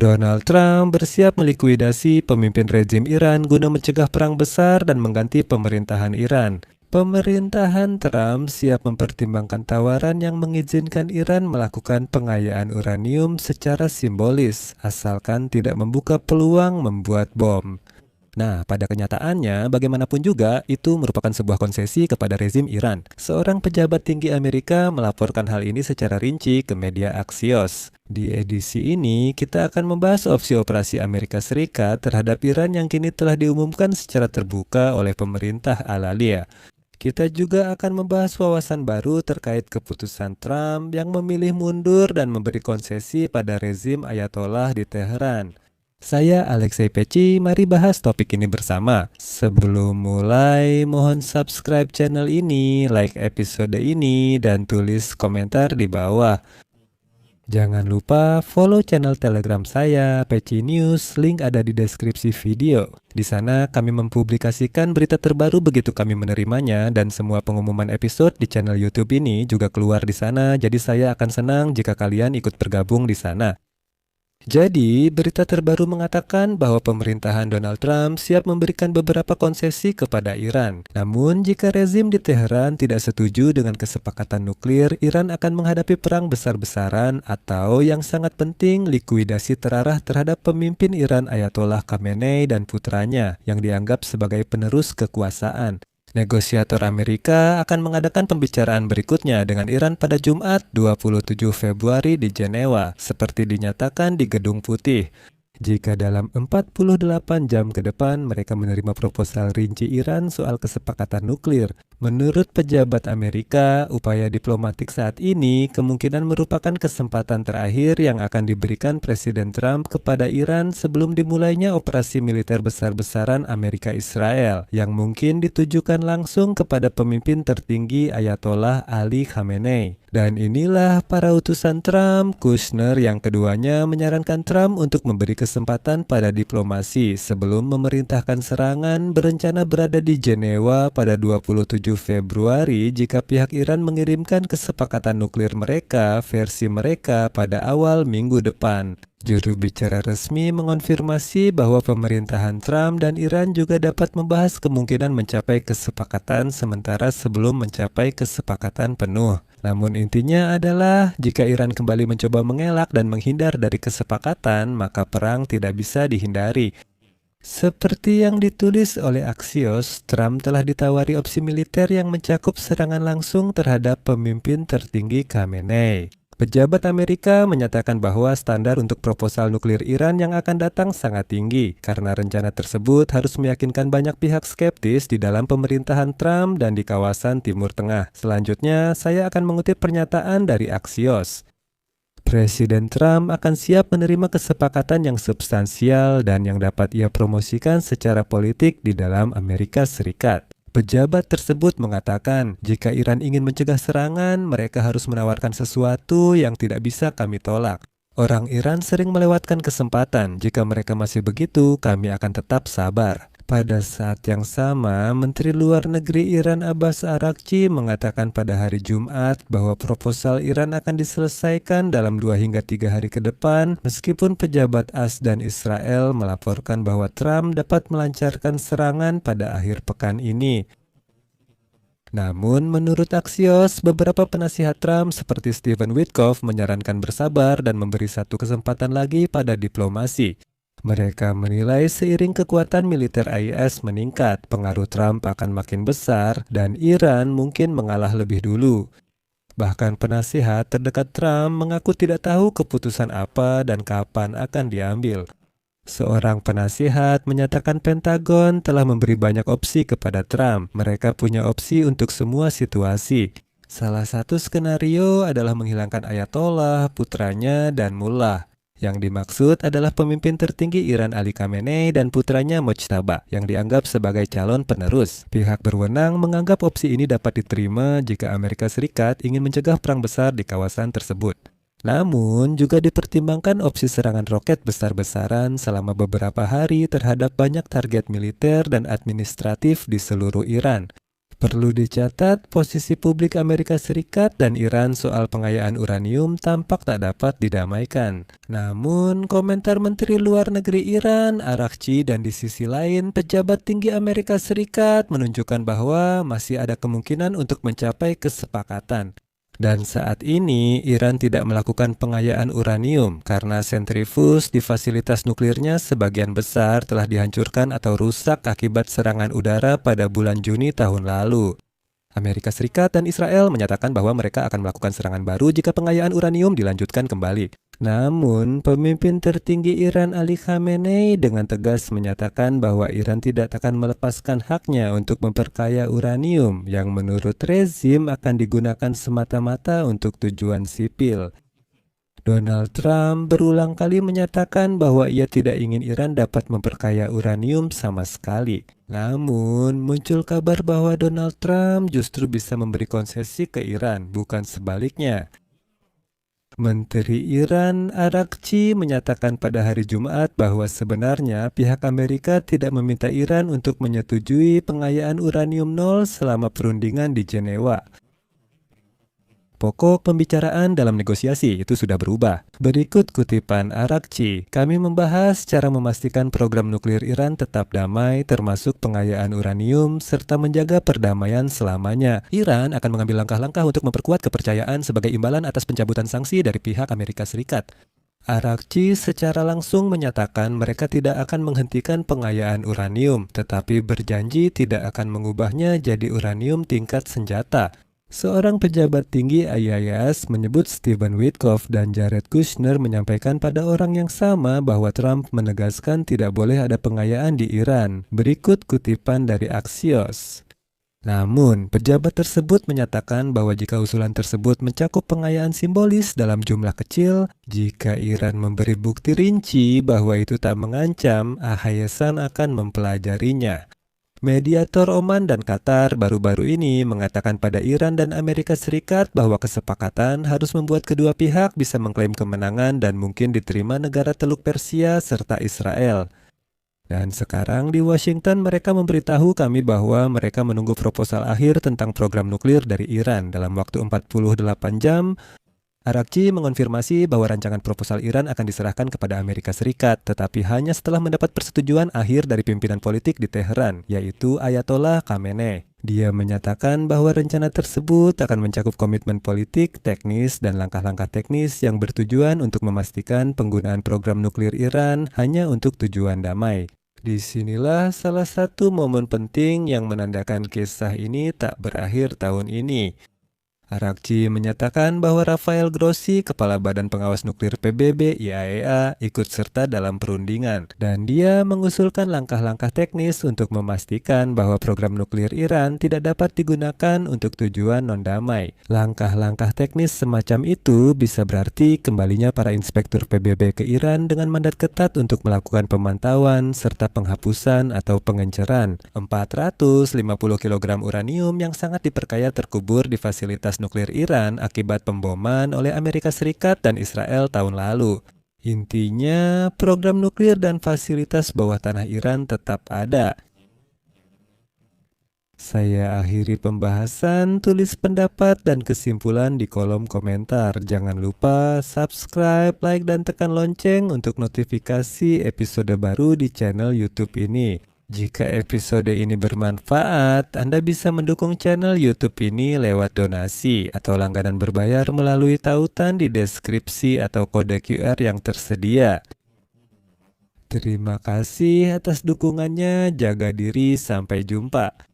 Donald Trump bersiap melikuidasi pemimpin rezim Iran guna mencegah perang besar dan mengganti pemerintahan Iran. Pemerintahan Trump siap mempertimbangkan tawaran yang mengizinkan Iran melakukan pengayaan uranium secara simbolis, asalkan tidak membuka peluang membuat bom. Nah, pada kenyataannya, bagaimanapun juga, itu merupakan sebuah konsesi kepada rezim Iran. Seorang pejabat tinggi Amerika melaporkan hal ini secara rinci ke media Axios. Di edisi ini, kita akan membahas opsi operasi Amerika Serikat terhadap Iran yang kini telah diumumkan secara terbuka oleh pemerintah Al-Alia. Kita juga akan membahas wawasan baru terkait keputusan Trump yang memilih mundur dan memberi konsesi pada rezim Ayatollah di Teheran. Saya Alexei Peci, mari bahas topik ini bersama. Sebelum mulai, mohon subscribe channel ini, like episode ini, dan tulis komentar di bawah. Jangan lupa follow channel Telegram saya, Peci News, link ada di deskripsi video. Di sana kami mempublikasikan berita terbaru begitu kami menerimanya, dan semua pengumuman episode di channel YouTube ini juga keluar di sana, jadi saya akan senang jika kalian ikut bergabung di sana. Jadi, berita terbaru mengatakan bahwa pemerintahan Donald Trump siap memberikan beberapa konsesi kepada Iran. Namun, jika rezim di Teheran tidak setuju dengan kesepakatan nuklir, Iran akan menghadapi perang besar-besaran atau yang sangat penting, likuidasi terarah terhadap pemimpin Iran Ayatollah Khamenei dan putranya yang dianggap sebagai penerus kekuasaan. Negosiator Amerika akan mengadakan pembicaraan berikutnya dengan Iran pada Jumat 27 Februari di Jenewa, seperti dinyatakan di Gedung Putih. Jika dalam 48 jam ke depan mereka menerima proposal rinci Iran soal kesepakatan nuklir, menurut pejabat Amerika, upaya diplomatik saat ini kemungkinan merupakan kesempatan terakhir yang akan diberikan Presiden Trump kepada Iran sebelum dimulainya operasi militer besar-besaran Amerika Israel, yang mungkin ditujukan langsung kepada pemimpin tertinggi Ayatollah Ali Khamenei. Dan inilah para utusan Trump. Kushner yang keduanya menyarankan Trump untuk memberi kesempatan pada diplomasi sebelum memerintahkan serangan, berencana berada di Jenewa pada 27 Februari jika pihak Iran mengirimkan kesepakatan nuklir mereka versi mereka pada awal minggu depan. Juru bicara resmi mengonfirmasi bahwa pemerintahan Trump dan Iran juga dapat membahas kemungkinan mencapai kesepakatan sementara sebelum mencapai kesepakatan penuh. Namun intinya adalah jika Iran kembali mencoba mengelak dan menghindar dari kesepakatan, maka perang tidak bisa dihindari. Seperti yang ditulis oleh Axios, Trump telah ditawari opsi militer yang mencakup serangan langsung terhadap pemimpin tertinggi Khamenei. Pejabat Amerika menyatakan bahwa standar untuk proposal nuklir Iran yang akan datang sangat tinggi, karena rencana tersebut harus meyakinkan banyak pihak skeptis di dalam pemerintahan Trump dan di kawasan Timur Tengah. Selanjutnya, saya akan mengutip pernyataan dari Axios. Presiden Trump akan siap menerima kesepakatan yang substansial dan yang dapat ia promosikan secara politik di dalam Amerika Serikat. Pejabat tersebut mengatakan, jika Iran ingin mencegah serangan, mereka harus menawarkan sesuatu yang tidak bisa kami tolak. Orang Iran sering melewatkan kesempatan, jika mereka masih begitu, kami akan tetap sabar. Pada saat yang sama, Menteri Luar Negeri Iran Abbas Araghchi mengatakan pada hari Jumat bahwa proposal Iran akan diselesaikan dalam 2 hingga 3 hari ke depan, meskipun pejabat AS dan Israel melaporkan bahwa Trump dapat melancarkan serangan pada akhir pekan ini. Namun, menurut Axios, beberapa penasihat Trump seperti Stephen Witkoff menyarankan bersabar dan memberi satu kesempatan lagi pada diplomasi. Mereka menilai seiring kekuatan militer IS meningkat, pengaruh Trump akan makin besar dan Iran mungkin mengalah lebih dulu. Bahkan penasihat terdekat Trump mengaku tidak tahu keputusan apa dan kapan akan diambil. Seorang penasihat menyatakan Pentagon telah memberi banyak opsi kepada Trump. Mereka punya opsi untuk semua situasi. Salah satu skenario adalah menghilangkan Ayatollah, putranya, dan Mullah. Yang dimaksud adalah pemimpin tertinggi Iran Ali Khamenei dan putranya Mojtaba yang dianggap sebagai calon penerus. Pihak berwenang menganggap opsi ini dapat diterima jika Amerika Serikat ingin mencegah perang besar di kawasan tersebut. Namun juga dipertimbangkan opsi serangan roket besar-besaran selama beberapa hari terhadap banyak target militer dan administratif di seluruh Iran. Perlu dicatat, posisi publik Amerika Serikat dan Iran soal pengayaan uranium tampak tak dapat didamaikan. Namun, komentar Menteri Luar Negeri Iran, Arakci, dan di sisi lain, pejabat tinggi Amerika Serikat menunjukkan bahwa masih ada kemungkinan untuk mencapai kesepakatan. Dan saat ini, Iran tidak melakukan pengayaan uranium karena sentrifuge di fasilitas nuklirnya sebagian besar telah dihancurkan atau rusak akibat serangan udara pada bulan Juni tahun lalu. Amerika Serikat dan Israel menyatakan bahwa mereka akan melakukan serangan baru jika pengayaan uranium dilanjutkan kembali. Namun, pemimpin tertinggi Iran Ali Khamenei dengan tegas menyatakan bahwa Iran tidak akan melepaskan haknya untuk memperkaya uranium yang menurut rezim akan digunakan semata-mata untuk tujuan sipil. Donald Trump berulang kali menyatakan bahwa ia tidak ingin Iran dapat memperkaya uranium sama sekali. Namun, muncul kabar bahwa Donald Trump justru bisa memberi konsesi ke Iran, bukan sebaliknya. Menteri Iran Arakci menyatakan pada hari Jumat bahwa sebenarnya pihak Amerika tidak meminta Iran untuk menyetujui pengayaan uranium nol selama perundingan di Jenewa. Pokok pembicaraan dalam negosiasi itu sudah berubah. Berikut kutipan Arakci, kami membahas cara memastikan program nuklir Iran tetap damai termasuk pengayaan uranium serta menjaga perdamaian selamanya. Iran akan mengambil langkah-langkah untuk memperkuat kepercayaan sebagai imbalan atas pencabutan sanksi dari pihak Amerika Serikat. Arakci secara langsung menyatakan mereka tidak akan menghentikan pengayaan uranium, tetapi berjanji tidak akan mengubahnya jadi uranium tingkat senjata. Seorang pejabat tinggi IAEA menyebut Stephen Witkoff dan Jared Kushner menyampaikan pada orang yang sama bahwa Trump menegaskan tidak boleh ada pengayaan di Iran. Berikut kutipan dari Axios. Namun, pejabat tersebut menyatakan bahwa jika usulan tersebut mencakup pengayaan simbolis dalam jumlah kecil, jika Iran memberi bukti rinci bahwa itu tak mengancam, Ahayesan akan mempelajarinya. Mediator Oman dan Qatar baru-baru ini mengatakan pada Iran dan Amerika Serikat bahwa kesepakatan harus membuat kedua pihak bisa mengklaim kemenangan dan mungkin diterima negara Teluk Persia serta Israel. Dan sekarang di Washington mereka memberitahu kami bahwa mereka menunggu proposal akhir tentang program nuklir dari Iran dalam waktu 48 jam. Arakci mengonfirmasi bahwa rancangan proposal Iran akan diserahkan kepada Amerika Serikat, tetapi hanya setelah mendapat persetujuan akhir dari pimpinan politik di Teheran, yaitu Ayatollah Khamenei. Dia menyatakan bahwa rencana tersebut akan mencakup komitmen politik, teknis, dan langkah-langkah teknis yang bertujuan untuk memastikan penggunaan program nuklir Iran hanya untuk tujuan damai. Disinilah salah satu momen penting yang menandakan kisah ini tak berakhir tahun ini. Arakci menyatakan bahwa Rafael Grossi, Kepala Badan Pengawas Nuklir PBB IAEA, ikut serta dalam perundingan, dan dia mengusulkan langkah-langkah teknis untuk memastikan bahwa program nuklir Iran tidak dapat digunakan untuk tujuan non-damai. Langkah-langkah teknis semacam itu bisa berarti kembalinya para inspektur PBB ke Iran dengan mandat ketat untuk melakukan pemantauan serta penghapusan atau pengenceran. 450 kg uranium yang sangat diperkaya terkubur di fasilitas nuklir Iran akibat pemboman oleh Amerika Serikat dan Israel tahun lalu. Intinya, program nuklir dan fasilitas bawah tanah Iran tetap ada. Saya akhiri pembahasan, tulis pendapat dan kesimpulan di kolom komentar. Jangan lupa subscribe, like, dan tekan lonceng untuk notifikasi episode baru di channel YouTube ini. Jika episode ini bermanfaat, Anda bisa mendukung channel YouTube ini lewat donasi atau langganan berbayar melalui tautan di deskripsi atau kode QR yang tersedia. Terima kasih atas dukungannya, jaga diri, sampai jumpa.